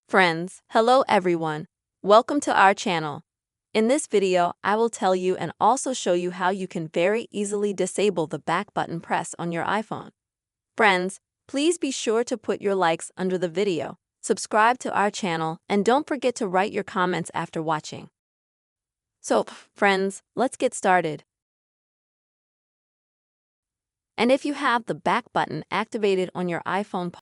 Friends, hello everyone. Welcome to our channel. In this video, I will tell you and also show you how you can very easily disable the back button press on your iPhone. Friends, please be sure to put your likes under the video, subscribe to our channel, and don't forget to write your comments after watching. So, friends, let's get started. And if you have the back button activated on your iPhone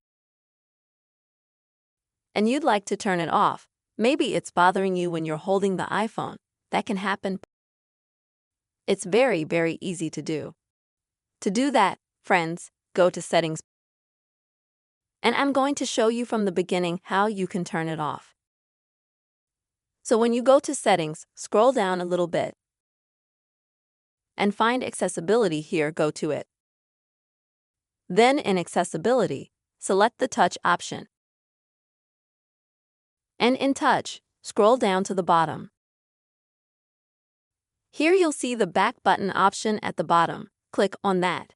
and you'd like to turn it off, maybe it's bothering you when you're holding the iPhone, that can happen. It's very easy to do. To do that, friends, go to Settings. And I'm going to show you from the beginning how you can turn it off. So when you go to Settings, scroll down a little bit and find Accessibility here, go to it. Then in Accessibility, select the Touch option. And in Touch, scroll down to the bottom. Here you'll see the back button option at the bottom. Click on that.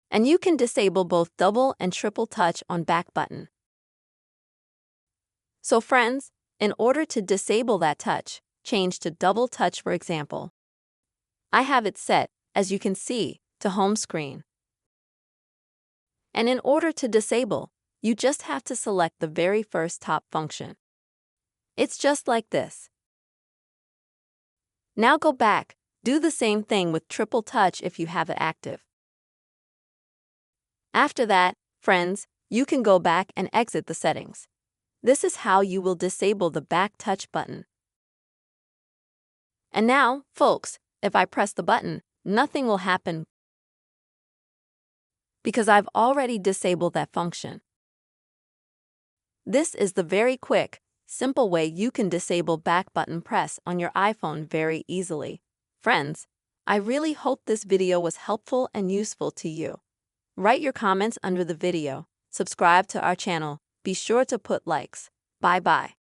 And you can disable both double and triple touch on back button. So friends, in order to disable that touch, change to double touch for example. I have it set, as you can see, to home screen. And in order to disable, you just have to select the very first top function. It's just like this. Now go back, do the same thing with triple touch if you have it active. After that, friends, you can go back and exit the settings. This is how you will disable the back touch button. And now, folks, if I press the button, nothing will happen because I've already disabled that function. This is the very quick, simple way you can disable back button press on your iPhone very easily. Friends, I really hope this video was helpful and useful to you. Write your comments under the video, subscribe to our channel, be sure to put likes. Bye-bye.